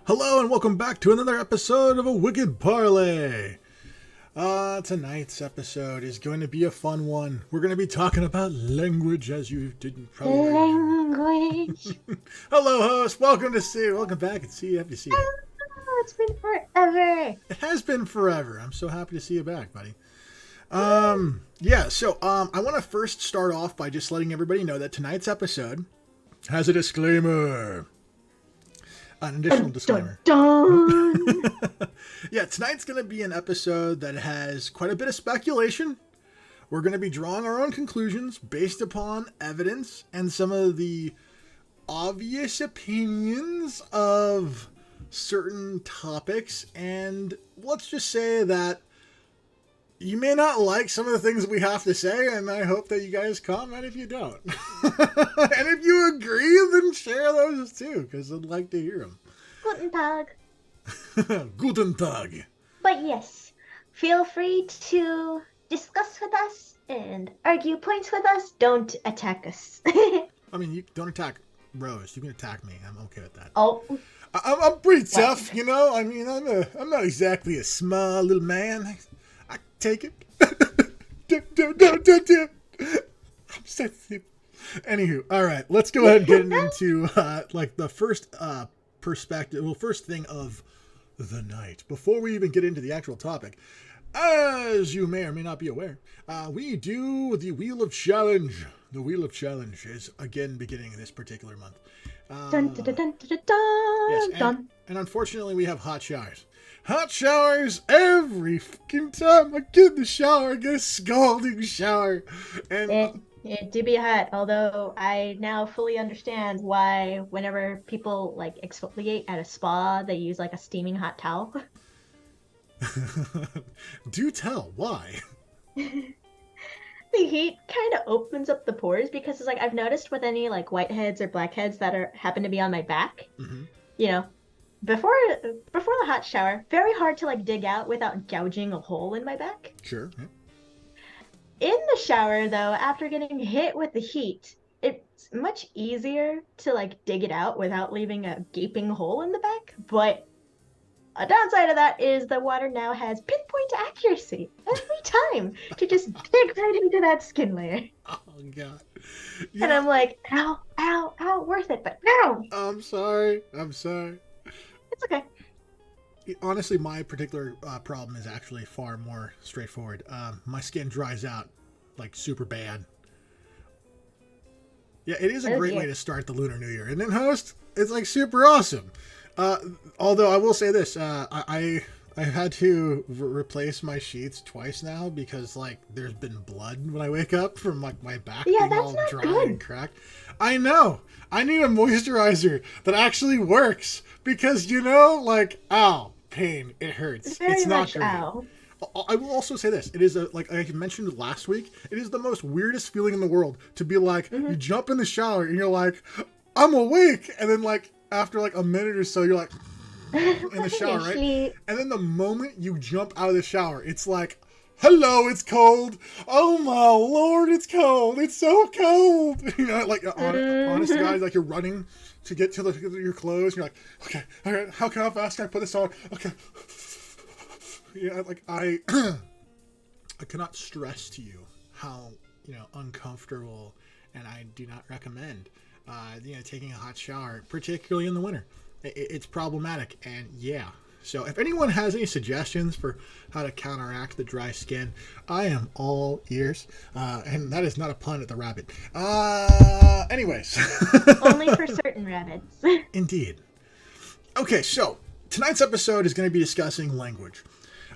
Hello and welcome back to another episode of a Wicked Parley. Tonight's episode is going to be a fun one. We're going to be talking about language, as you didn't probably Language. Hello, host. Welcome back and see you. Happy to see you. Oh, it's been forever. It has been forever. I'm so happy to see you back, buddy. So I want to first start off by just letting everybody know that tonight's episode has a disclaimer. An additional disclaimer. Dun, dun. Yeah, tonight's going to be an episode that has quite a bit of speculation. We're going to be drawing our own conclusions based upon evidence and some of the obvious opinions of certain topics. And let's just say that you may not like some of the things that we have to say, and I hope that you guys comment if you don't. And if you agree, then share those too, because I'd like to hear them. Guten Tag. Guten Tag. But yes, feel free to discuss with us and argue points with us. Don't attack us. I mean, you don't attack Rose. You can attack me. I'm okay with that. Oh. I'm pretty tough, you know. I mean, I'm not exactly a small little man. I take it. I'm sensitive. Anywho, all right, let's go ahead and get into the first perspective. Well, first thing of the night. Before we even get into the actual topic, as you may or may not be aware, we do the Wheel of Challenge. The Wheel of Challenge is again beginning this particular month. Dun, dun, dun, dun, dun, dun, Yes, dun. and unfortunately, we have hot showers. Hot showers every fucking time I get in the shower. I get a scalding shower. And It do be hot, although I now fully understand why whenever people like exfoliate at a spa, they use like a steaming hot towel. do tell, why? The heat kind of opens up the pores because it's like I've noticed with any like whiteheads or blackheads that happen to be on my back, you know, before the hot shower, very hard to like dig out without gouging a hole in my back. Sure. Yeah. In the shower though, after getting hit with the heat, it's much easier to like dig it out without leaving a gaping hole in the back. But a downside of that is the water now has pinpoint accuracy every time to just dig right into that skin layer. Oh, God. And I'm like, ow, ow, ow, worth it, but no! I'm sorry. It's okay. Honestly, my particular problem is actually far more straightforward. My skin dries out, like, super bad. Yeah, it is a great way to start the Lunar New Year. And then, host, it's, like, super awesome. Although I will say this, I had to replace my sheets twice now because like there's been blood when I wake up from like my back being all dry and cracked. I know. I need a moisturizer that actually works because like ow, pain, it hurts. It's not great. Ow. I will also say this: it is like I mentioned last week. It is the most weirdest feeling in the world to be like you jump in the shower and you're like, I'm awake, and then like. After like a minute or so, you're like in the shower, right? And then the moment you jump out of the shower, it's like, hello, it's cold. Oh my Lord, it's cold. It's so cold. You know, like honest guys, like you're running to get to your clothes. And you're like, okay, all right, how fast can I put this on? Okay. Yeah, like I cannot stress to you how, uncomfortable, and I do not recommend taking a hot shower, particularly in the winter. It's problematic, and yeah. So if anyone has any suggestions for how to counteract the dry skin, I am all ears. And that is not a pun at the rabbit. Anyways. Only for certain rabbits. Indeed. Okay, so tonight's episode is going to be discussing language.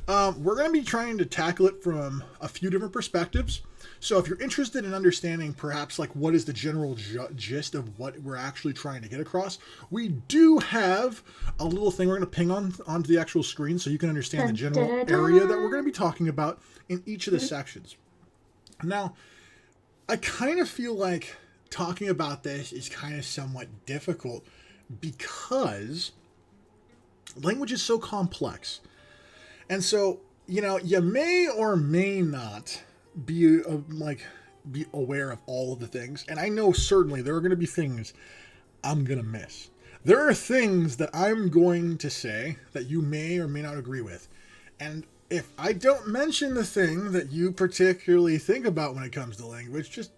We're going to be trying to tackle it from a few different perspectives. So if you're interested in understanding perhaps like what is the general gist of what we're actually trying to get across, we do have a little thing we're going to ping onto the actual screen so you can understand the general area that we're going to be talking about in each of the sections. Now, I kind of feel like talking about this is kind of somewhat difficult because language is so complex. And so, you may or may not be aware of all of the things. And I know certainly there are going to be things I'm going to miss. there are things that I'm going to say that you may or may not agree with. And if I don't mention the thing that you particularly think about when it comes to language, just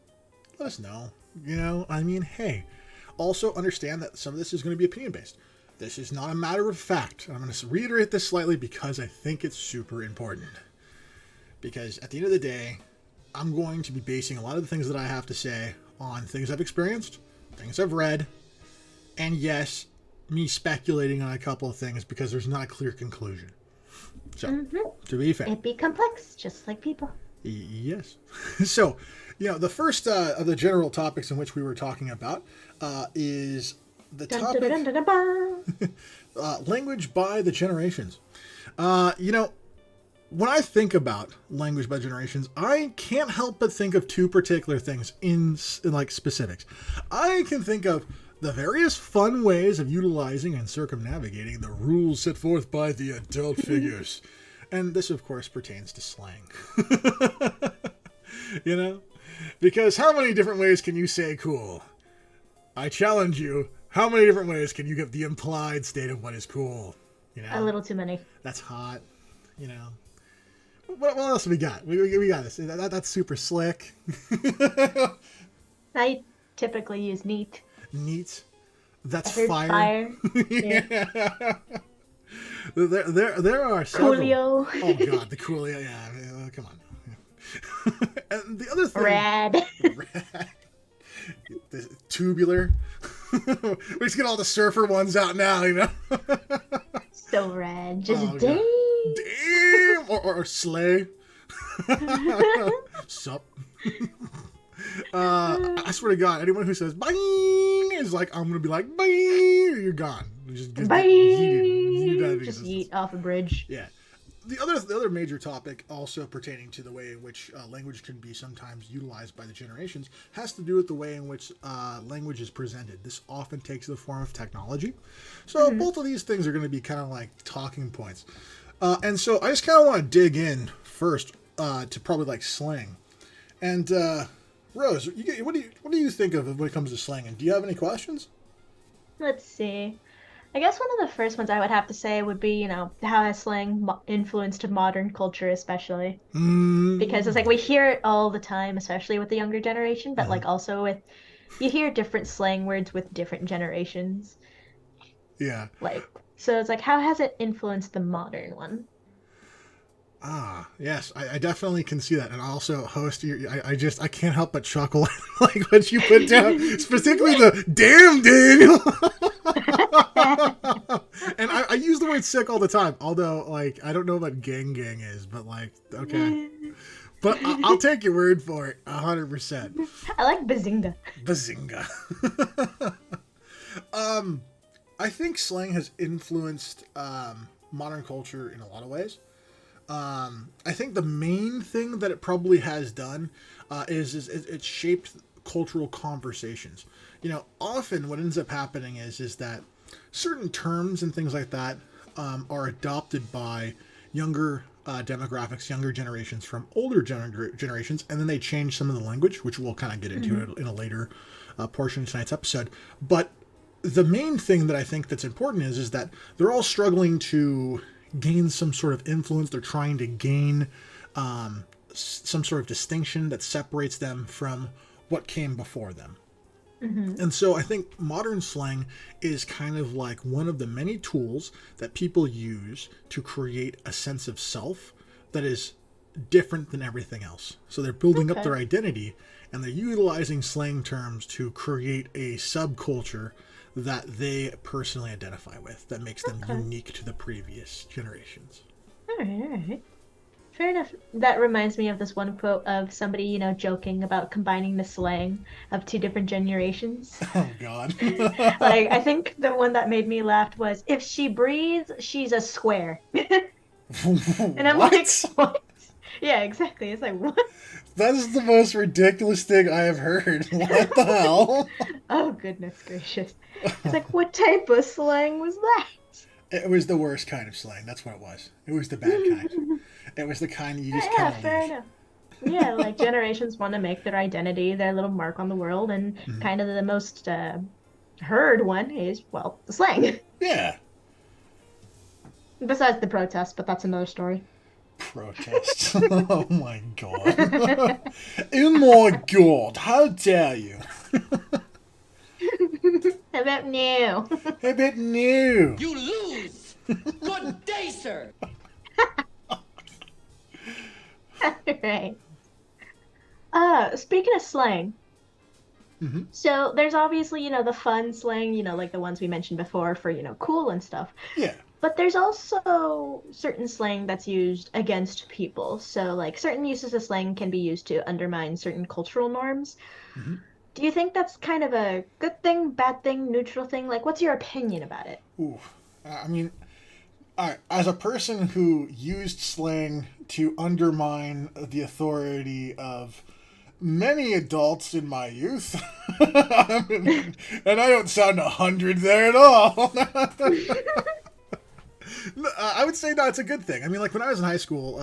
let us know. You know, I mean, hey. Also understand that some of this is going to be opinion based. This is not a matter of fact. I'm going to reiterate this slightly because I think it's super important. Because at the end of the day, I'm going to be basing a lot of the things that I have to say on things I've experienced, things I've read, and yes, me speculating on a couple of things because there's not a clear conclusion. So, to be fair. It'd be complex, just like people. Yes. So, the first of the general topics in which we were talking about is the topic language by the generations. When I think about language by generations, I can't help but think of two particular things in like specifics. I can think of the various fun ways of utilizing and circumnavigating the rules set forth by the adult figures. And this, of course, pertains to slang. Because how many different ways can you say cool? I challenge you. How many different ways can you give the implied state of what is cool? A little too many. That's hot. What else have we got? We got this. That's super slick. I typically use neat. Neat. That's fire. Yeah. There are several. Coolio. Oh god, the Coolio. Yeah, come on. And the other thing. Rad. The tubular. We just get all the surfer ones out now, So rad. Just damn. Or slay. Sup. I swear to God, anyone who says bye is like, I'm gonna be like bye, you're gone. Just bye. You just eat off a bridge. Yeah. The other major topic, also pertaining to the way in which language can be sometimes utilized by the generations, has to do with the way in which language is presented. This often takes the form of technology. So both of these things are going to be kind of like talking points. And so I just kind of want to dig in first to probably like slang. And Rose, what do you think of when it comes to slang? And do you have any questions? Let's see. I guess one of the first ones I would have to say would be, how has slang influenced modern culture, especially. Because it's like we hear it all the time, especially with the younger generation, but like also you hear different slang words with different generations. Yeah. So it's like, how has it influenced the modern one? Ah, yes, I definitely can see that. And also, host, I can't help but chuckle like what you put down, specifically the damn Daniel. And I use the word sick all the time, although like I don't know what gang is, but like okay, but I'll take your word for it 100%. I like bazinga. I think slang has influenced modern culture in a lot of ways. I think the main thing that it probably has done is it shaped cultural conversations. Often what ends up happening is that certain terms and things like that are adopted by younger demographics, younger generations from older generations, and then they change some of the language, which we'll kind of get into in a later portion of tonight's episode. But the main thing that I think that's important is that they're all struggling to gain some sort of influence. They're trying to gain some sort of distinction that separates them from what came before them. And so I think modern slang is kind of like one of the many tools that people use to create a sense of self that is different than everything else. So they're building up their identity, and they're utilizing slang terms to create a subculture that they personally identify with, that makes them unique to the previous generations. All right. Fair enough. That reminds me of this one quote of somebody, joking about combining the slang of two different generations. Oh, God. I think the one that made me laugh was, if she breathes, she's a square. And I'm like, what? Yeah, exactly. It's like, what? That is the most ridiculous thing I have heard. What the hell? Oh, goodness gracious. It's like, what type of slang was that? It was the worst kind of slang. That's what it was. It was the bad kind. It was the kind you just kind of fair enough. Yeah, like generations want to make their identity, their little mark on the world, and kind of the most heard one is, well, the slang. Yeah. Besides the protests, but that's another story. Protests. Oh my god. Oh my god, how dare you? How about new? A bit new. You lose! Good day, sir! Right. Speaking of slang, Mm-hmm. so there's obviously, the fun slang, like the ones we mentioned before for, cool and stuff. Yeah. But there's also certain slang that's used against people. So, like, certain uses of slang can be used to undermine certain cultural norms. Mm-hmm. Do you think that's kind of a good thing, bad thing, neutral thing? Like, what's your opinion about it? Ooh. I mean, as a person who used slang to undermine the authority of many adults in my youth, and I don't sound 100 there at all. I would say no, it's a good thing. I mean, like when I was in high school,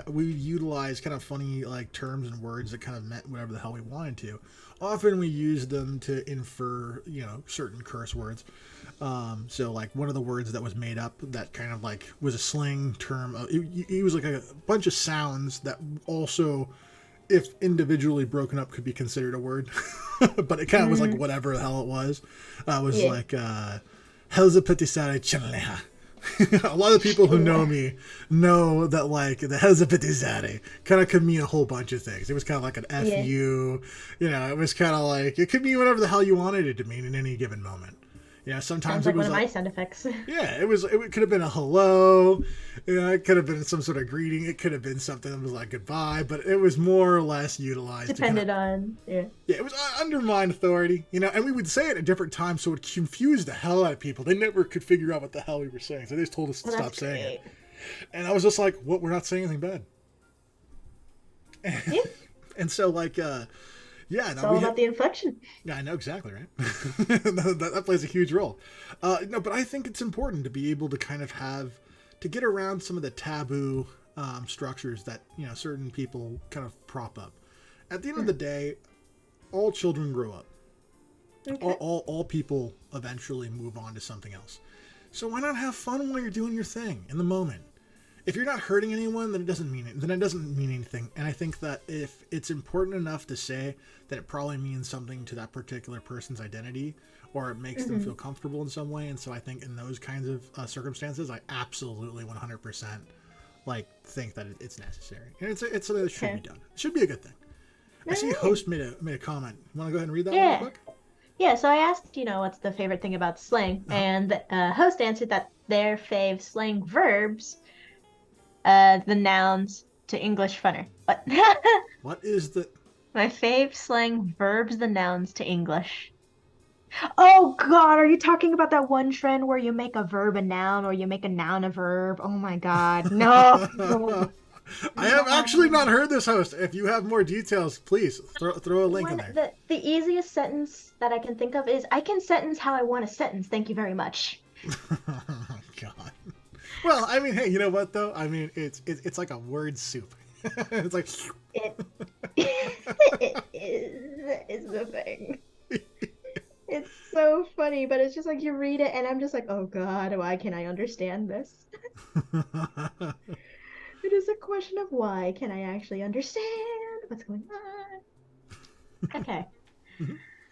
we utilized kind of funny like terms and words that kind of meant whatever the hell we wanted to. Often we used them to infer, certain curse words. So like one of the words that was made up that kind of like was a slang term. It was like a bunch of sounds that also, if individually broken up, could be considered a word. But it kind of was like whatever the hell it was. It was like Helza Petisare Chanleha. A lot of people who know me know that like the Hezapitizade kind of could mean a whole bunch of things. It was kind of like an FU, it was kind of like, it could mean whatever the hell you wanted it to mean in any given moment. Sometimes Sounds like it was one of my sound effects. Yeah, it could have been a hello, it could have been some sort of greeting, it could have been something that was like goodbye, but it was more or less utilized. Depended on, Yeah, it was undermined authority, and we would say it at different times, so it confused the hell out of people. They never could figure out what the hell we were saying, so they just told us to stop saying it. And I was just like, what? We're not saying anything bad. Yeah. And so, like, it's all about the inflection. Yeah, I know exactly, right? that plays a huge role. No, but I think it's important to be able to kind of to get around some of the taboo structures that, certain people kind of prop up. At the end of the day, all children grow up. Okay. All people eventually move on to something else. So why not have fun while you're doing your thing in the moment? If you're not hurting anyone, then it doesn't mean anything. And I think that if it's important enough to say that it probably means something to that particular person's identity, or it makes them feel comfortable in some way. And so I think in those kinds of circumstances, I absolutely 100% like think that it's necessary, and it's something that should be done. It should be a good thing. I see host made a comment. You want to go ahead and read that real quick? Yeah. So I asked, what's the favorite thing about slang, and the host answered that their fave slang verbs. The nouns to English funner. What? What is the... My fave slang verbs the nouns to English. Oh God, are you talking about that one trend where you make a verb a noun or you make a noun a verb? Oh my God, no. I have actually not heard this, host. If you have more details, please throw a link in there. The easiest sentence that I can think of is, I can sentence how I want a sentence. Thank you very much. Oh my God. Well, I mean, hey, you know what though? I mean, it's like a word soup. It's like it is the thing. It's so funny, but it's just like you read it and I'm just like, oh God, why can't I understand this? It is a question of why can I actually understand what's going on? Okay.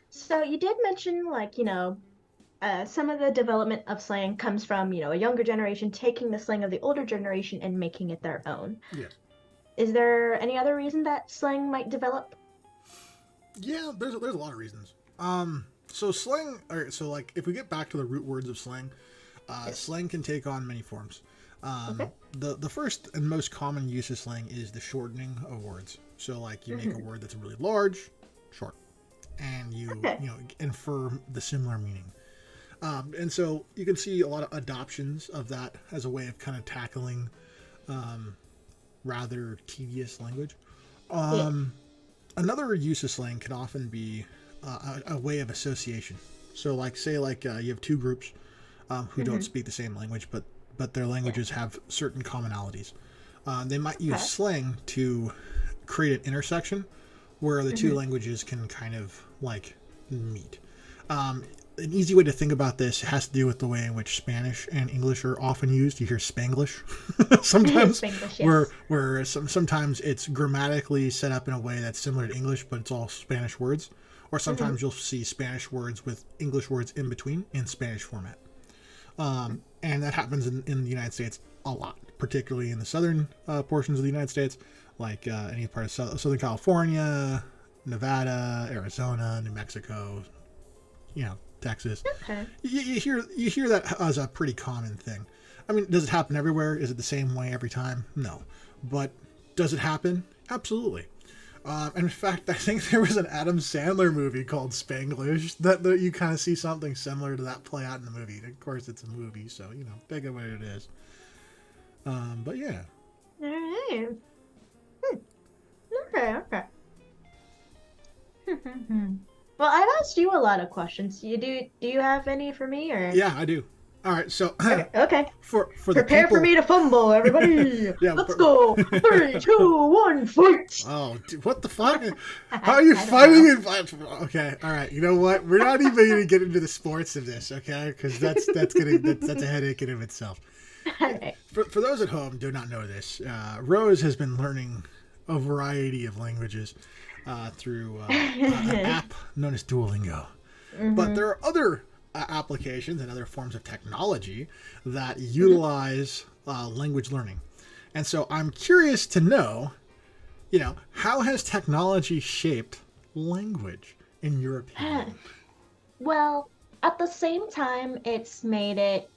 So you did mention like, some of the development of slang comes from, a younger generation taking the slang of the older generation and making it their own. Yes. Is there any other reason that slang might develop? Yeah, there's a lot of reasons. So slang, so like if we get back to the root words of slang, slang can take on many forms. The first and most common use of slang is the shortening of words. So like you make a word that's really large, short, and you infer the similar meaning. And so you can see a lot of adoptions of that as a way of kind of tackling rather tedious language. Another use of slang can often be a way of association. So like say like you have two groups who don't speak the same language, but their languages have certain commonalities. They might use slang to create an intersection where the two languages can kind of like meet. an easy way to think about this has to do with the way in which Spanish and English are often used. You hear Spanglish sometimes, Spanglish, yes. where sometimes it's grammatically set up in a way that's similar to English, but it's all Spanish words. Or sometimes you'll see Spanish words with English words in between in Spanish format. And that happens in the United States a lot, particularly in the southern portions of the United States, like any part of Southern California, Nevada, Arizona, New Mexico, Texas. Okay. You hear that as a pretty common thing. I mean, does it happen everywhere? Is it the same way every time? No. But does it happen? Absolutely. And in fact, I think there was an Adam Sandler movie called Spanglish that you kind of see something similar to that play out in the movie. Of course, it's a movie, so, take it what it is. But yeah. All right. Okay. Well, I've asked you a lot of questions. Do you have any for me, or? Yeah, I do. All right, so okay. For Prepare the people... for me to fumble, everybody. Yeah, Let's go. 3, 2, 1, fight. Oh, dude, what the fuck? How are you fighting? Okay, all right. You know what? We're not even going to get into the sports of this, okay? Because that's a headache in of itself. All right. For those at home who do not know this, Rose has been learning a variety of languages through an app known as Duolingo. Mm-hmm. But there are other applications and other forms of technology that utilize language learning. And so I'm curious to know, how has technology shaped language, in your opinion? Well, at the same time, it's made it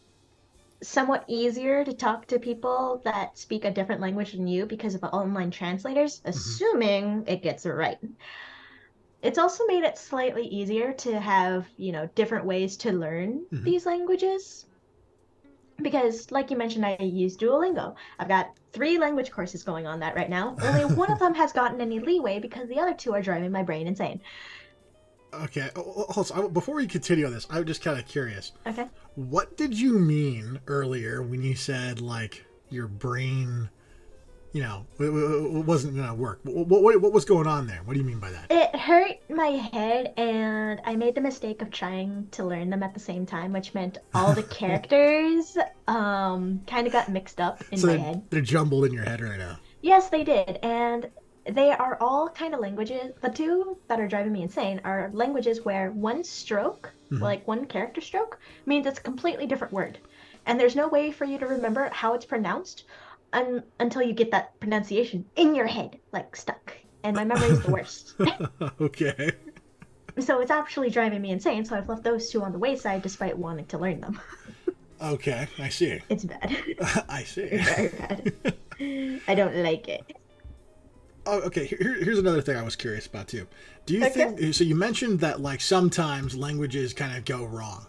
somewhat easier to talk to people that speak a different language than you because of online translators, assuming it gets it right. It's also made it slightly easier to have, different ways to learn these languages. Because, like you mentioned, I use Duolingo. I've got 3 language courses going on that right now. Only one of them has gotten any leeway because the other 2 are driving my brain insane. Okay, also, before we continue on this, I'm just kind of curious. Okay. What did you mean earlier when you said, your brain, it wasn't going to work? What was going on there? What do you mean by that? It hurt my head, and I made the mistake of trying to learn them at the same time, which meant all the characters kind of got mixed up in my head. They're jumbled in your head right now. Yes, they did, and they are all kind of languages. The 2 that are driving me insane are languages where one stroke, like one character stroke, means it's a completely different word. And there's no way for you to remember how it's pronounced until you get that pronunciation in your head, stuck. And my memory is the worst. Okay. So it's actually driving me insane, so I've left those 2 on the wayside despite wanting to learn them. Okay, I see. It's bad. I see. It's very bad. I don't like it. Oh, okay. Here's another thing I was curious about too. Do you think? So you mentioned that sometimes languages kind of go wrong.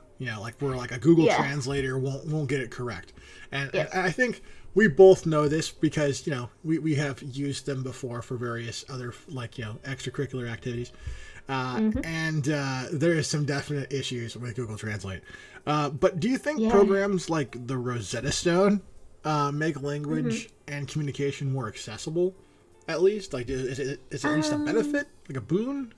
Where a Google translator won't get it correct, and I think we both know this because we have used them before for various other extracurricular activities, and there is some definite issues with Google Translate. But do you think programs like the Rosetta Stone make language and communication more accessible? At least, is it at least a benefit, a boon?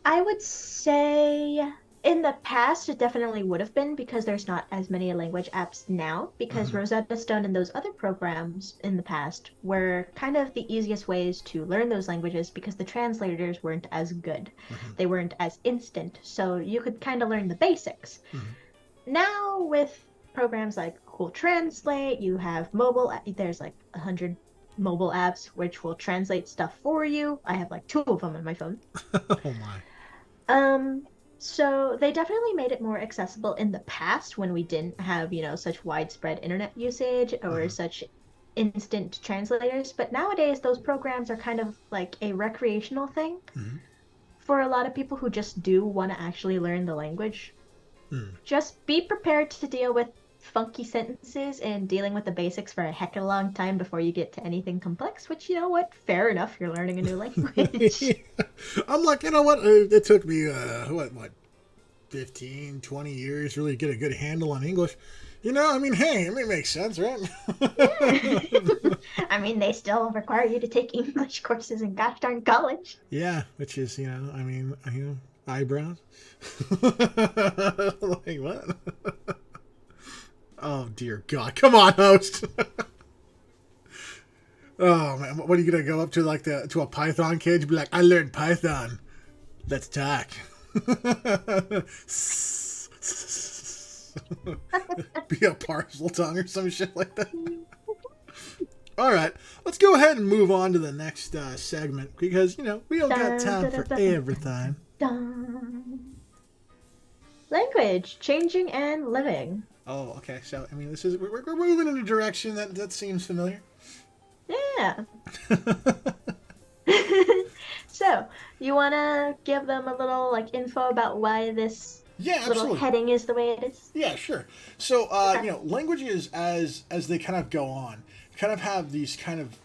I would say in the past it definitely would have been because there's not as many language apps now because Rosetta Stone and those other programs in the past were kind of the easiest ways to learn those languages because the translators weren't as good. They weren't as instant, so you could kind of learn the basics. Now with programs like Google Translate, you have there's 100 mobile apps which will translate stuff for you. I have 2 of them on my phone. Oh my. So they definitely made it more accessible in the past when we didn't have, such widespread internet usage or such instant translators. But nowadays those programs are kind of like a recreational thing for a lot of people who just do want to actually learn the language. Just be prepared to deal with funky sentences and dealing with the basics for a heck of a long time before you get to anything complex, which, fair enough, you're learning a new language. I'm like, it took me, 15, 20 years really to get a good handle on English. It makes sense, right? They still require you to take English courses in gosh darn college. Yeah, which is, Eyebrows? Like, what? Oh, dear God. Come on, host. Oh, man. What are you going to go up to, like, to a Python cage? Be like, I learned Python. Let's talk. Be a parcel tongue or some shit like that. All right, let's go ahead and move on to the next segment because, we don't got time for everything. Language, changing and living. Oh, okay. So, this is we're moving in a direction that seems familiar. Yeah. So, you want to give them a little, info about why this little heading is the way it is? Yeah, sure. So, languages, as they kind of go on, kind of have these kind of,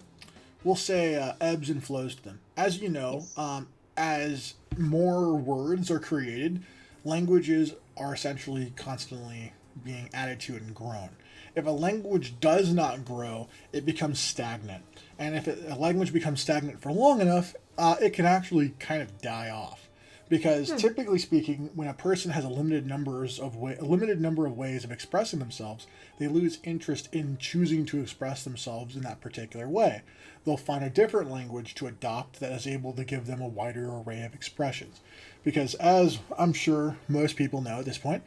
we'll say, ebbs and flows to them. As you know, yes. As more words are created, languages are essentially constantly being added to and grown. If a language does not grow, it becomes stagnant. And if a language becomes stagnant for long enough, it can actually kind of die off. Because typically speaking, when a person has a limited number of ways of expressing themselves, they lose interest in choosing to express themselves in that particular way. They'll find a different language to adopt that is able to give them a wider array of expressions. Because as I'm sure most people know at this point,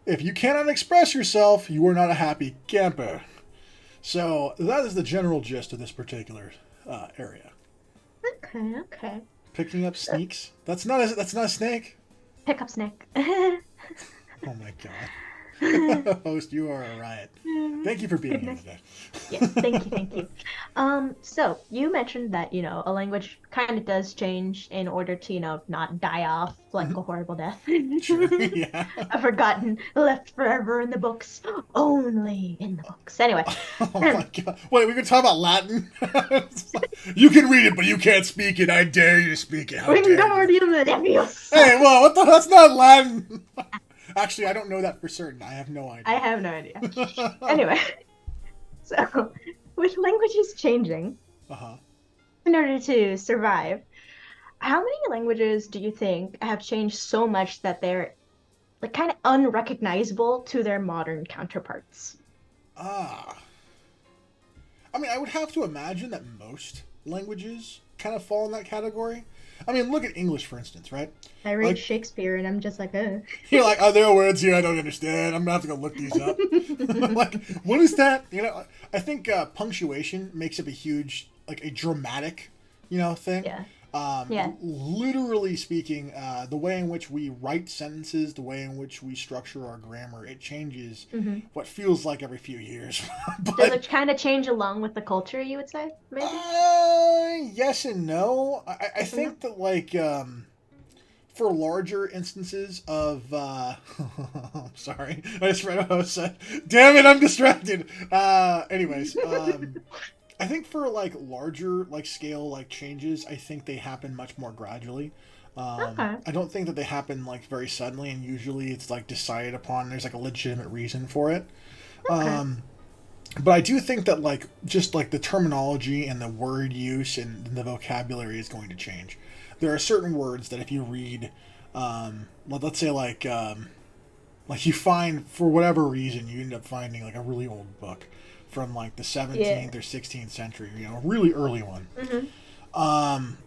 if you cannot express yourself, you are not a happy camper. So that is the general gist of this particular area. Okay. Picking up sneaks? That's not a snake. Pick up snake. Oh my God. Host, you are a riot. Thank you for being here today. Yes, thank you. So you mentioned that, a language kind of does change in order to, not die off like a horrible death. Sure, yeah. A forgotten, left forever in the books, only in the books. Anyway. Oh my God. Wait, we can talk about Latin? You can read it, but you can't speak it. I dare you to speak it. Wingardium Leviosa. Hey, well, what the? That's not Latin. Actually, I don't know that for certain. I have no idea. I have no idea. Anyway, so with languages changing, in order to survive, how many languages do you think have changed so much that they're kind of unrecognizable to their modern counterparts? I would have to imagine that most languages kind of fall in that category. Look at English, for instance, right? I read Shakespeare, and I'm just like, You're like, there are words here I don't understand. I'm going to have to go look these up. I'm like, what is that? I think punctuation makes up a huge, a dramatic, thing. Yeah. Literally speaking, the way in which we write sentences, the way in which we structure our grammar, it changes what feels like every few years. But, does it kind of change along with the culture, you would say, maybe? Yes and no. I think that, for larger instances of, I'm sorry, I just read what I said. Damn it, I'm distracted. Anyways, I think for larger scale changes, I think they happen much more gradually. I don't think that they happen very suddenly, and usually it's decided upon. There's a legitimate reason for it. But I do think that just the terminology and the word use and the vocabulary is going to change. There are certain words that if you read, let's say you find, for whatever reason, you end up finding a really old book from the 17th or 16th century, a really early one. God.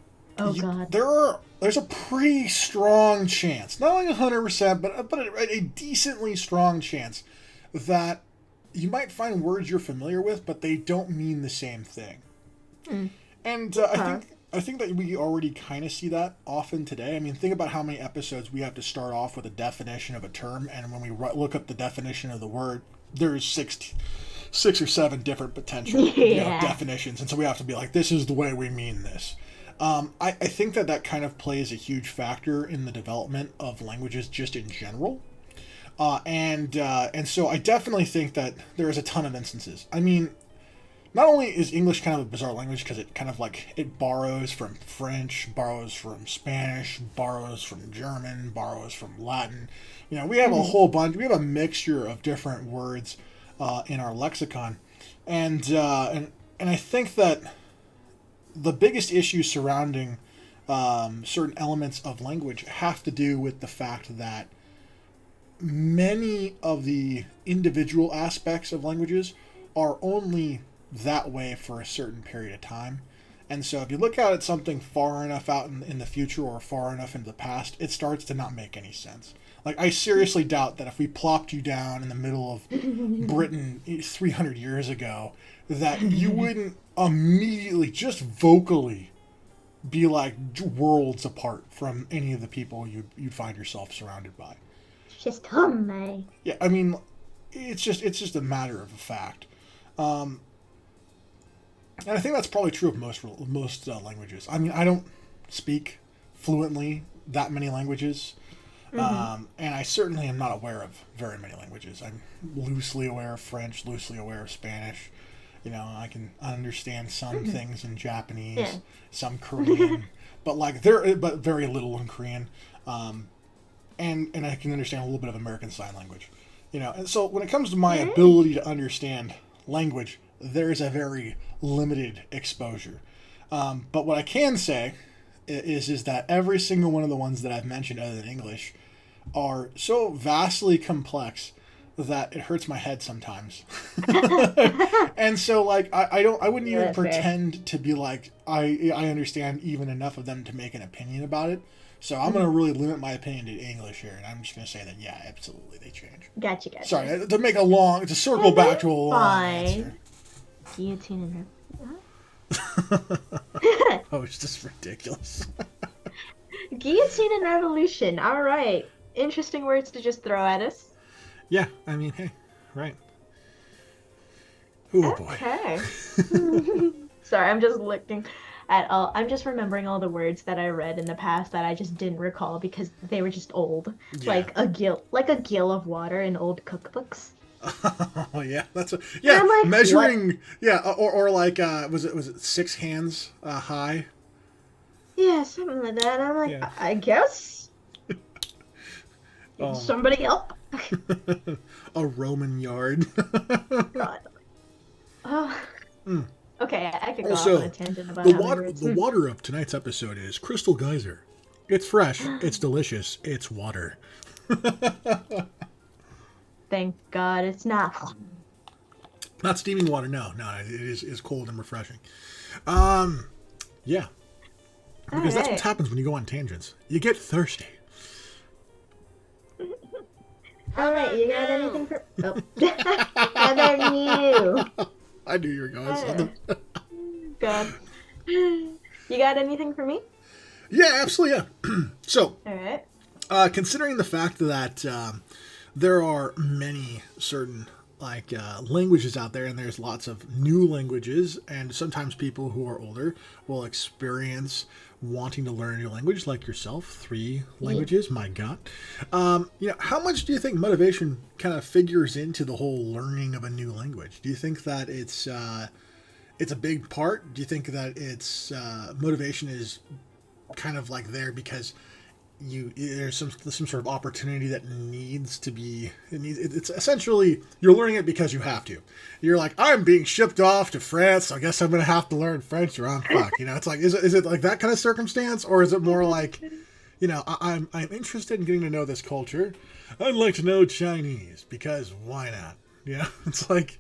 There's a pretty strong chance, not 100%, but a decently strong chance that you might find words you're familiar with, but they don't mean the same thing. And I think that we already kind of see that often today. Think about how many episodes we have to start off with a definition of a term, and when we look up the definition of the word, there's six or seven different potential definitions, and so we have to be like, this is the way we mean this. I think that kind of plays a huge factor in the development of languages just in general. And so I definitely think that there is a ton of instances. Not only is English kind of a bizarre language because it kind of it borrows from French, borrows from Spanish, borrows from German, borrows from Latin. We have a whole bunch. We have a mixture of different words in our lexicon, and I think that the biggest issue surrounding certain elements of language have to do with the fact that many of the individual aspects of languages are only that way for a certain period of time. And so if you look at something far enough out in the future or far enough into the past, it starts to not make any sense. Like, I seriously doubt that if we plopped you down in the middle of Britain 300 years ago, that you wouldn't immediately, just vocally, be like worlds apart from any of the people you'd find yourself surrounded by. Just come, mate. Yeah, I mean, it's just a matter of a fact. And I think that's probably true of most languages. I mean, I don't speak fluently that many languages, and I certainly am not aware of very many languages. I'm loosely aware of French, loosely aware of Spanish. You know, I can understand some things in Japanese, some Korean, but very little in Korean, and I can understand a little bit of American Sign Language. You know, and so when it comes to my ability to understand language, there's a very limited exposure. But what I can say is that every single one of the ones that I've mentioned other than English are so vastly complex that it hurts my head sometimes. And so, like, I wouldn't even pretend to be like, I understand even enough of them to make an opinion about it. So I'm going to really limit my opinion to English here, and I'm just going to say that, yeah, absolutely, they change. Gotcha. Sorry, to circle back to a long answer. Guillotine Oh, it's just ridiculous. Guillotine and revolution. All right. Interesting words to just throw at us. Yeah, I mean, hey, right. Oh, boy. Okay. Sorry, I'm just looking at all. I'm just remembering all the words that I read in the past that I just didn't recall because they were just old. Yeah. Like a gill of water in old cookbooks. Oh yeah, that's like, measuring. What? Yeah, or like was it 6 hands high? Yeah, something like that. I'm like, Yeah. I guess. Oh. Somebody help. A Roman yard. God. Oh. Okay, I could go Also, off on a tangent about the water of tonight's episode is Crystal Geyser. It's fresh. It's delicious. It's water. Thank God it's not. Not steaming water. No, it is cold and refreshing. Yeah. Because that's what happens when you go on tangents. You get thirsty. All right, you got anything for? Oh, and then you. I knew you were going something. God. You got anything for me? Yeah, absolutely. Yeah. So, all right. Considering the fact that there are many certain languages out there, and there's lots of new languages, and sometimes people who are older will experience wanting to learn a new language, like yourself, 3 languages. My God. How much do you think motivation kind of figures into the whole learning of a new language? Do you think that it's a big part? Do you think that it's motivation is kind of like there because there's some sort of opportunity that needs to be, it's essentially you're learning it because you have to. You're like, I'm being shipped off to France, so I guess I'm gonna have to learn French or I'm fucked. It's like, is it like that kind of circumstance, or is it more like, I'm interested in getting to know this culture. I'd like to know Chinese because why not? It's like,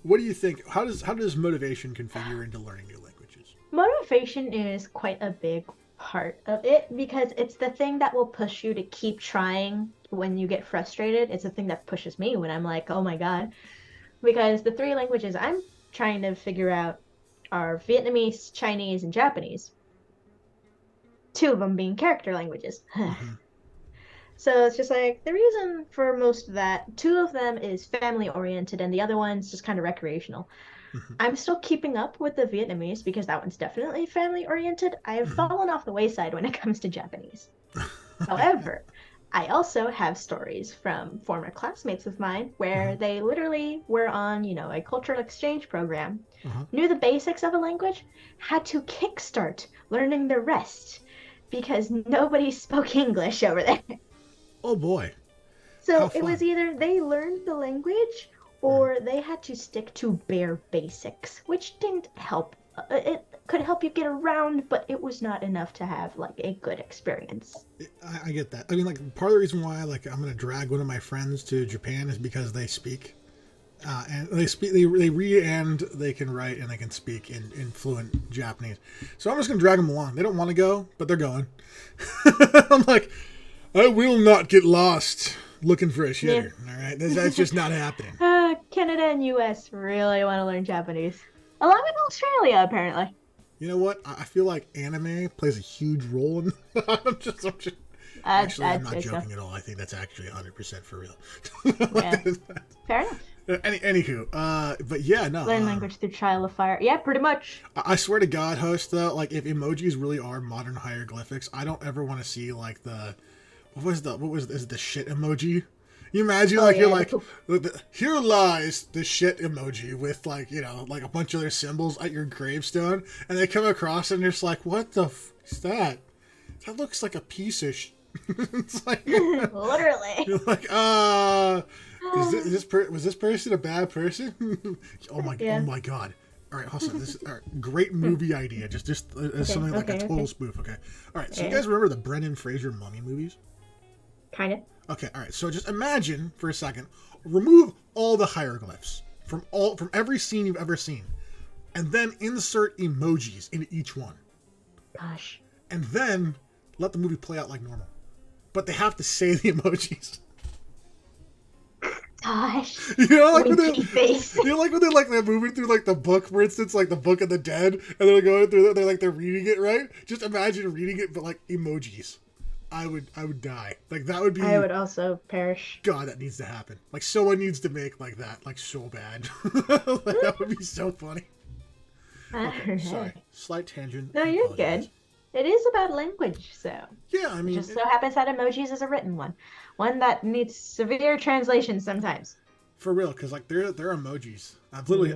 what do you think? How does motivation configure into learning new languages? Motivation is quite a big part of it because it's the thing that will push you to keep trying when you get frustrated. It's the thing that pushes me when I'm like, oh my God. Because the 3 languages I'm trying to figure out are Vietnamese, Chinese, and Japanese. 2 of them being character languages. So it's just like the reason for most of that, 2 of them is family oriented and the other one's just kind of recreational. I'm still keeping up with the Vietnamese because that one's definitely family oriented. I have fallen off the wayside when it comes to Japanese. However, I also have stories from former classmates of mine where they literally were on, a cultural exchange program, knew the basics of a language, had to kickstart learning the rest because nobody spoke English over there. Oh boy. So it was either they learned the language or they had to stick to bare basics, which didn't help. could help you get around, but it was not enough to have like a good experience. I get that. I mean, like, part of the reason why, like, I'm gonna drag one of my friends to Japan is because they speak, and they read and they can write and they can speak in fluent Japanese. So I'm just gonna drag them along. They don't want to go, but they're going. I'm like, I will not get lost looking for a shitter. Yeah. All right, that's just not happening. Canada and U.S. really want to learn Japanese, along with Australia, apparently. You know what? I feel like anime plays a huge role in that. I'm not joking at all. I think that's actually 100% for real. Yeah. Fair enough. Anywho, but yeah, no. Learn language through trial of fire. Yeah, pretty much. I swear to God, host, though, like, if emojis really are modern hieroglyphics, I don't ever want to see, like, what was the shit emoji? You imagine, like, you're like, here lies the shit emoji with, like, you know, like a bunch of their symbols at your gravestone, and they come across and they're just like, what the f is that? That looks like a piece of it's like, literally. You're like, was this person a bad person? Oh my God. All right, Hassan, this is great movie idea. Just something like a total spoof, okay? All right, so you guys remember the Brendan Fraser mummy movies? Kind of. Okay, all right. So just imagine for a second, remove all the hieroglyphs from every scene you've ever seen, and then insert emojis into each one. Gosh. And then let the movie play out like normal, but they have to say the emojis. Gosh. You know, like when they're moving through like the book, for instance, like the Book of the Dead, and they're going through it, they're reading it, right? Just imagine reading it, but like emojis. I would die. Like, that would be... I would also perish. God, that needs to happen. Like, someone needs to make, like, that, like, so bad. Like, that would be so funny. Okay, sorry. Slight tangent. No, you're good. It is about language, so... Yeah, I mean... It just so happens that emojis is a written one. One that needs severe translation sometimes. For real, because, like, they're emojis. I've literally...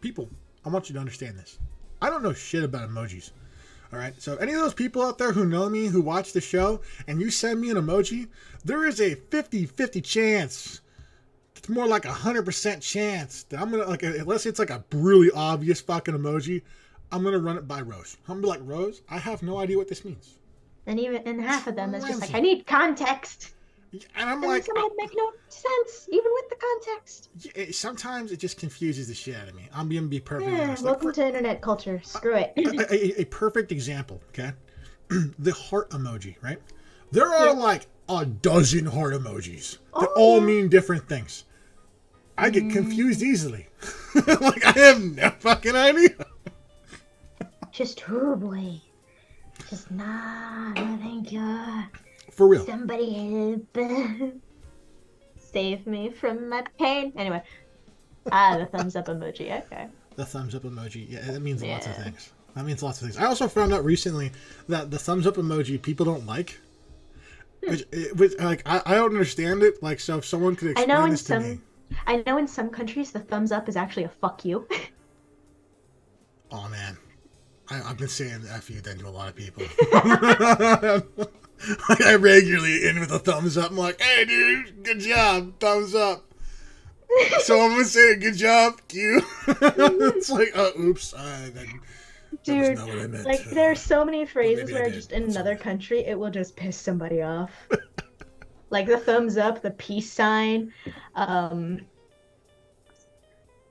people, I want you to understand this. I don't know shit about emojis. All right, so any of those people out there who know me, who watch the show, and you send me an emoji, there is a 50-50 chance. It's more like 100% chance that I'm going to, like, unless it's like a really obvious fucking emoji, I'm going to run it by Rose. I'm going to be like, Rose, I have no idea what this means. And even in half of them, it's just like, I need context. And I'm like, some of them make no sense, even with the context. Sometimes it just confuses the shit out of me. I'm going to be perfectly honest. Welcome to internet culture. Screw it. A perfect example, okay? The heart emoji, right? There are like a dozen heart emojis that all mean different things. I get confused easily. Like, I have no fucking idea. Just terribly. Just nah, no thank you. For real. Somebody help. Save me from my pain. Anyway. The thumbs up emoji. Okay. The thumbs up emoji. Yeah, that means lots of things. That means lots of things. I also found out recently that the thumbs up emoji people don't like. Which like, I don't understand it. Like, so if someone could explain this to me. I know in some countries the thumbs up is actually a fuck you. Oh, man. I've been saying F you then to a lot of people. I regularly end with a thumbs up. I'm like, hey, dude, good job. Thumbs up. So I'm going to say good job, Q. It's like, oops. Dude, like, there are so many phrases where just in another country, it will just piss somebody off. Like the thumbs up, the peace sign,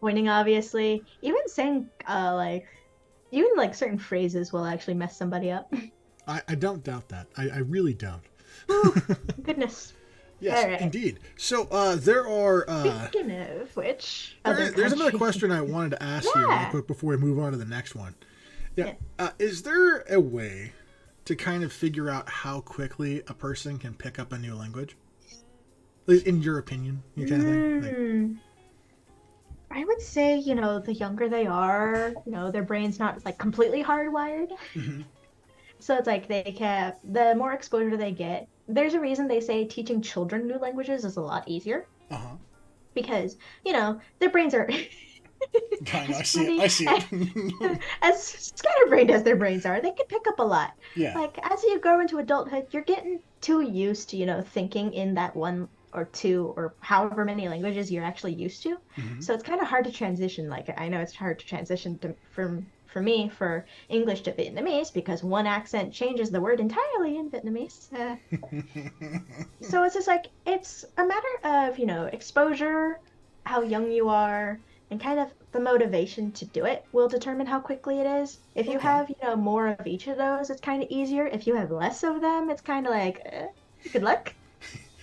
pointing, obviously. Even saying, even certain phrases will actually mess somebody up. I don't doubt that. I really don't. Ooh, goodness. Yes, right. Indeed. So there are... Speaking of which... There's another question I wanted to ask you real quick before we move on to the next one. Yeah. Is there a way to kind of figure out how quickly a person can pick up a new language? At least in your opinion, you kind of thing? I would say, the younger they are, their brain's not completely hardwired. Mm-hmm. So it's like the more exposure they get, there's a reason they say teaching children new languages is a lot easier. Uh-huh. Because, their brains are... I see it. As scatterbrained as their brains are, they can pick up a lot. Yeah. Like, as you grow into adulthood, you're getting too used to, thinking in that one or two or however many languages you're actually used to. Mm-hmm. So it's kind of hard to transition. Like, I know it's hard to transition from for me for English to Vietnamese because one accent changes the word entirely in Vietnamese. So it's just like it's a matter of, exposure, how young you are, and kind of the motivation to do it will determine how quickly it is. If you Okay. have, more of each of those, it's kind of easier. If you have less of them, it's kind of like, good luck.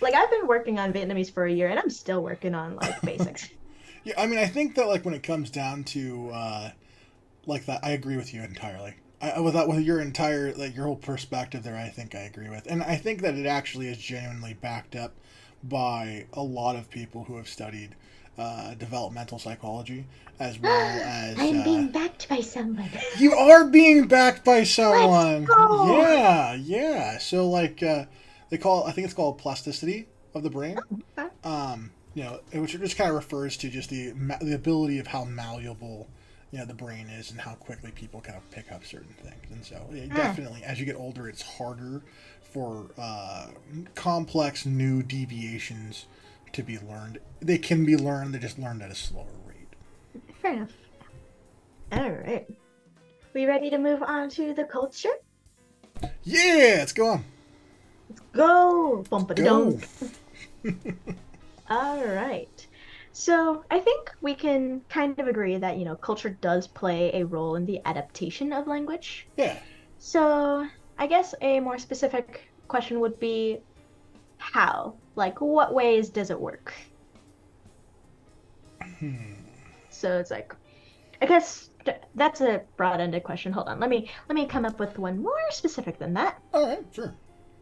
Like I've been working on Vietnamese for a year and I'm still working on like basics. Yeah, I mean, I think that like when it comes down to like that, I agree with you entirely. With your entire like your whole perspective there, I think I agree with, and I think that it actually is genuinely backed up by a lot of people who have studied developmental psychology as well as. I'm being backed by somebody. You are being backed by Let's someone. go. Yeah, yeah. So like they call I think it's called plasticity of the brain. Which just kind of refers to just the ability of how malleable, the brain is and how quickly people kind of pick up certain things. And so, definitely, as you get older, it's harder for complex new deviations to be learned. They can be learned; they're just learned at a slower rate. Fair enough. All right. We ready to move on to the culture? Yeah, let's go on. Let's go. Go. All right. So I think we can kind of agree that, culture does play a role in the adaptation of language. Yeah. So I guess a more specific question would be how? Like, what ways does it work? So it's like, I guess that's a broad-ended question. Hold on. Let me come up with one more specific than that. All right, sure.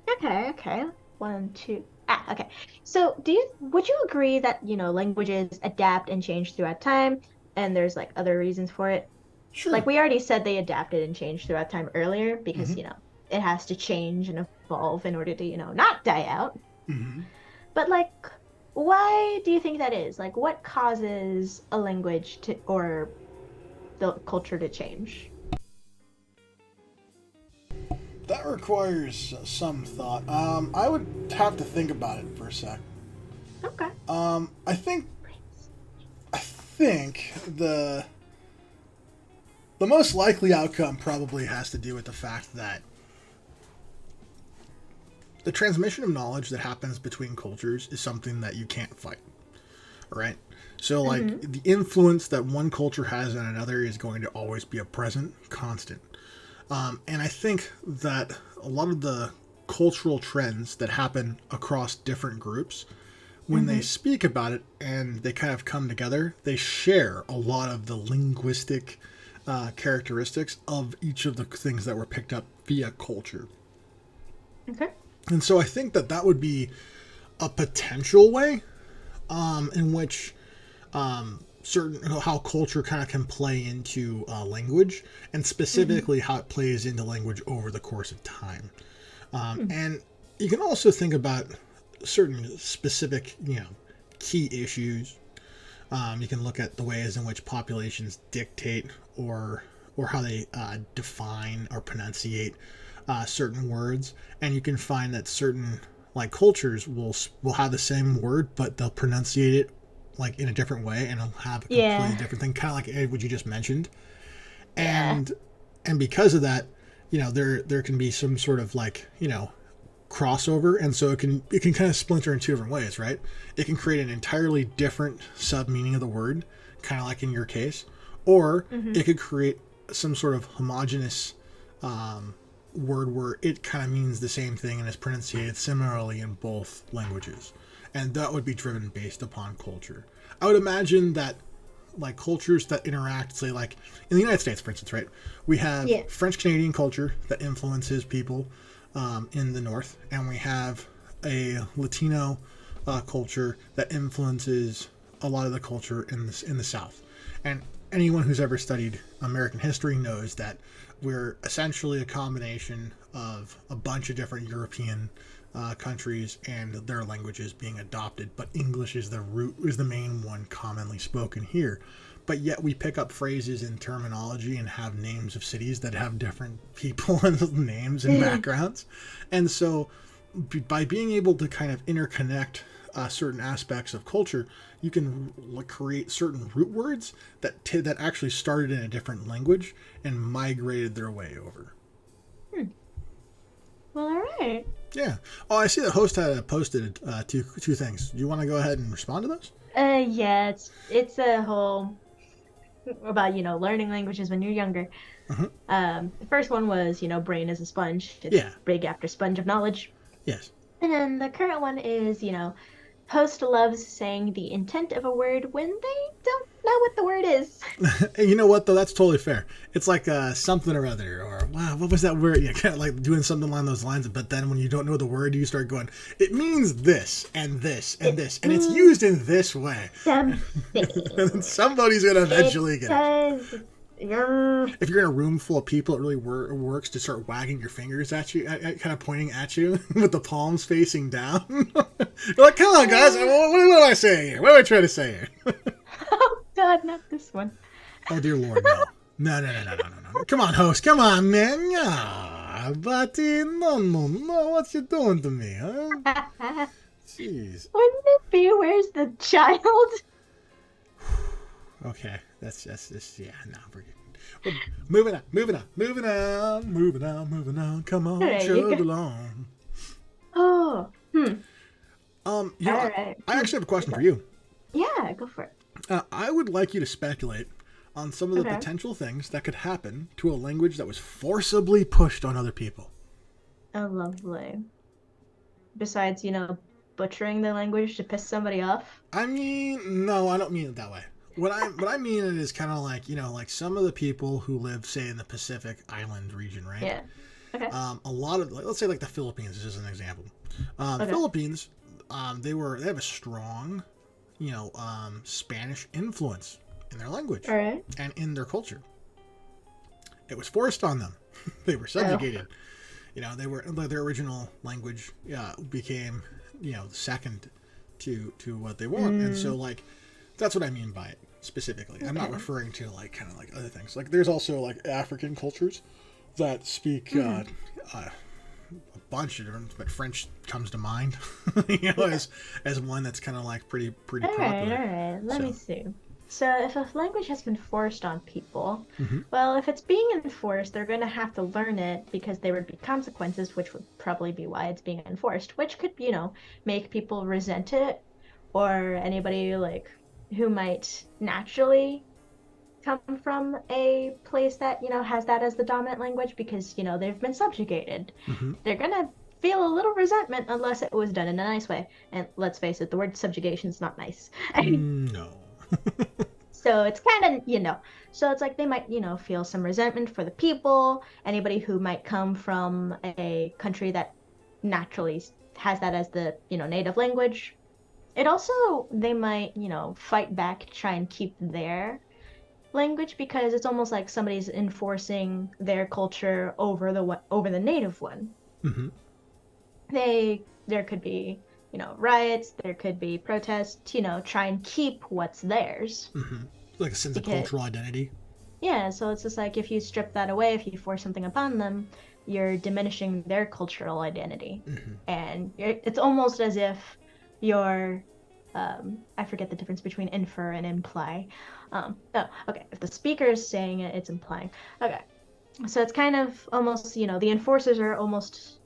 Okay. 1, 2. Okay. So, would you agree that, languages adapt and change throughout time, and there's like other reasons for it? Sure. Like we already said they adapted and changed throughout time earlier because, it has to change and evolve in order to, not die out. Mm-hmm. But like, why do you think that is? Like, what causes a language to or the culture to change? That requires some thought. I would have to think about it for a sec. Okay. I think the most likely outcome probably has to do with the fact that the transmission of knowledge that happens between cultures is something that you can't fight. Right? So, like, the influence that one culture has on another is going to always be a present, constant. And I think that a lot of the cultural trends that happen across different groups, when they speak about it and they kind of come together, they share a lot of the linguistic characteristics of each of the things that were picked up via culture. Okay. And so I think that would be a potential way in which how culture kind of can play into language, and specifically how it plays into language over the course of time. And you can also think about certain specific, key issues. You can look at the ways in which populations dictate or how they define or pronunciate certain words, and you can find that certain cultures will have the same word, but they'll pronunciate it in a different way, and it'll have a completely different thing, kind of like what you just mentioned. And because of that, there can be some sort of crossover, and so it can kind of splinter in two different ways, right? It can create an entirely different sub meaning of the word, kind of like in your case, or it could create some sort of homogeneous word where it kind of means the same thing and is pronunciated similarly in both languages. And that would be driven based upon culture. I would imagine that cultures that interact, say in the United States, for instance, right? We have French Canadian culture that influences people in the North, and we have a Latino culture that influences a lot of the culture in the South. And anyone who's ever studied American history knows that we're essentially a combination of a bunch of different European countries and their languages being adopted, but English is the main one commonly spoken here. But yet we pick up phrases and terminology and have names of cities that have different people and names and backgrounds. And so by being able to kind of interconnect certain aspects of culture, you can like create certain root words that actually started in a different language and migrated their way over. Well, all right. Yeah. Oh, I see the host had posted two things. Do you want to go ahead and respond to those? Yeah, it's a whole about learning languages when you're younger. The first one was brain is a sponge. It's Yeah. big after sponge of knowledge. Yes. And then the current one is host loves saying the intent of a word when they don't know what the word is. And you know what, though? That's totally fair. It's like something or other, or, wow, what was that word? Yeah, kind of like doing something along those lines, but then when you don't know the word, you start going, it means this, and this, and this, and it's used in this way. Something. And then somebody's going to eventually get it. Yeah. If you're in a room full of people, it really works to start wagging your fingers at you, kind of pointing at you with the palms facing down. You're like, come on, guys. What am I saying here? What am I trying to say here? Oh, God, not this one. Oh, dear Lord, no. No. Come on, host. Come on, man. Yeah, buddy. No. What you doing to me, huh? Jeez. Wouldn't it be where's the child? Okay, that's yeah. No, we're moving on. Come on, There you chug go. along. Oh, All right. I actually have a question for you. Yeah, go for it. I would like you to speculate on some of the Okay. potential things that could happen to a language that was forcibly pushed on other people. Oh, lovely. Besides, butchering the language to piss somebody off. I mean, no, I don't mean it that way. What I mean it is kind of like, like some of the people who live, say, in the Pacific Island region, right? Yeah. Okay. A lot of, let's say, like the Philippines is an example. Okay. Philippines, they have a strong, Spanish influence in their language All right. and in their culture. It was forced on them. They were subjugated. Their original language became, second to what they want, and so like. That's what I mean by it specifically. Okay. I'm not referring to like kind of like other things. Like there's also like African cultures that speak a bunch of different, but French comes to mind, as one that's kind of like pretty popular. All right. Let me see. So if a language has been forced on people, well, if it's being enforced, they're going to have to learn it because there would be consequences, which would probably be why it's being enforced, which could, make people resent it, or anybody like who might naturally come from a place that, has that as the dominant language because, they've been subjugated. They're going to feel a little resentment unless it was done in a nice way. And let's face it, the word subjugation is not nice. No. So it's kind of, so it's like they might, feel some resentment for the people, anybody who might come from a country that naturally has that as the, native language. It also, they might, fight back, try and keep their language because it's almost like somebody's enforcing their culture over the native one. There could be, riots, there could be protests, try and keep what's theirs. Like a sense of cultural identity. Yeah, so it's just like if you strip that away, if you force something upon them, you're diminishing their cultural identity. And it's almost as if you're I forget the difference between infer and imply. Okay. If the speaker is saying it, it's implying. Okay. So it's kind of almost, the enforcers are almost,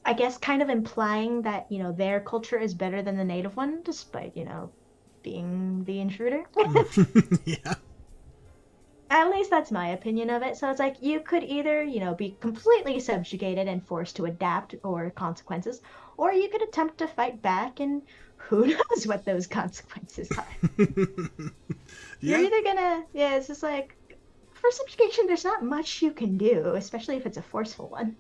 I guess, kind of implying that, their culture is better than the native one, despite, being the intruder. Yeah. At least that's my opinion of it. So it's like you could either, be completely subjugated and forced to adapt or consequences, or you could attempt to fight back and who knows what those consequences are. You're either gonna, it's just like, for subjugation, there's not much you can do, especially if it's a forceful one.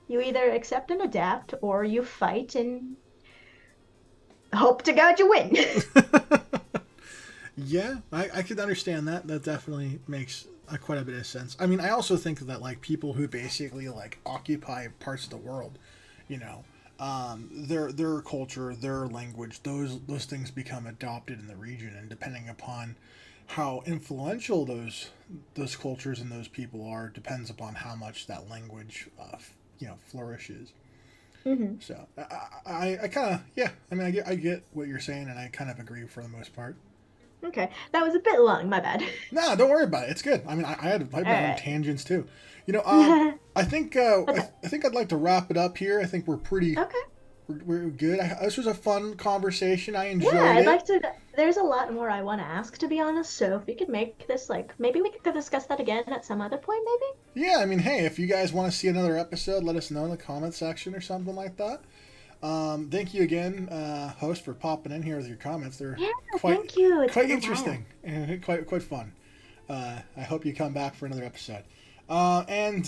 You either accept and adapt, or you fight and hope to God you win. Yeah, I could understand that. That definitely makes quite a bit of sense. I mean, I also think that like people who basically like occupy parts of the world, their culture, their language, those things become adopted in the region, and depending upon how influential those cultures and those people are, depends upon how much that language flourishes. Hmm. So I kind of, yeah. I mean, I get what you're saying, and I kind of agree for the most part. Okay, that was a bit long. My bad. Nah, don't worry about it. It's good. I mean, I had All my own right. tangents too. You know, I think Okay. I think I'd like to wrap it up here. I think we're pretty Okay. we're good. This was a fun conversation. I Yeah, enjoyed I'd it. like to. There's a lot more I want to ask, to be honest. So if we could make this like, maybe we could discuss that again at some other point, maybe? Yeah, I mean, hey, if you guys want to see another episode, let us know in the comment section or something like that. Thank you again, host, for popping in here with your comments. They're Yeah, quite thank you. It's quite been a while. interesting and quite fun. I hope you come back for another episode. And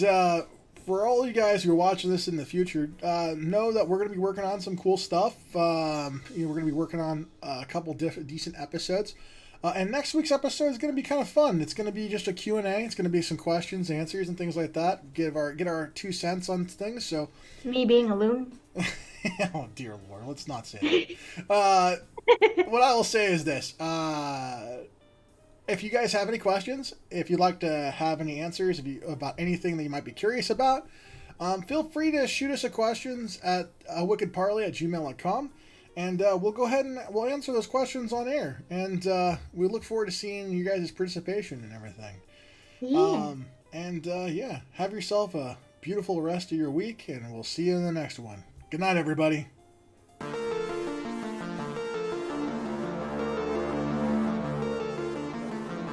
for all you guys who are watching this in the future, know that we're going to be working on some cool stuff. We're going to be working on a couple decent episodes. And next week's episode is going to be kind of fun. It's going to be just a Q&A. It's going to be some questions, answers, and things like that. Get our 2 cents on things. So, Me being a loon. oh dear Lord, let's not say that. What I will say is this: if you guys have any questions, if you'd like to have any answers, about anything that you might be curious about, feel free to shoot us a questions at wickedparley@gmail.com. And we'll go ahead and we'll answer those questions on air. And we look forward to seeing you guys' participation and everything. Yeah. Yeah, have yourself a beautiful rest of your week, and we'll see you in the next one. Good night, everybody.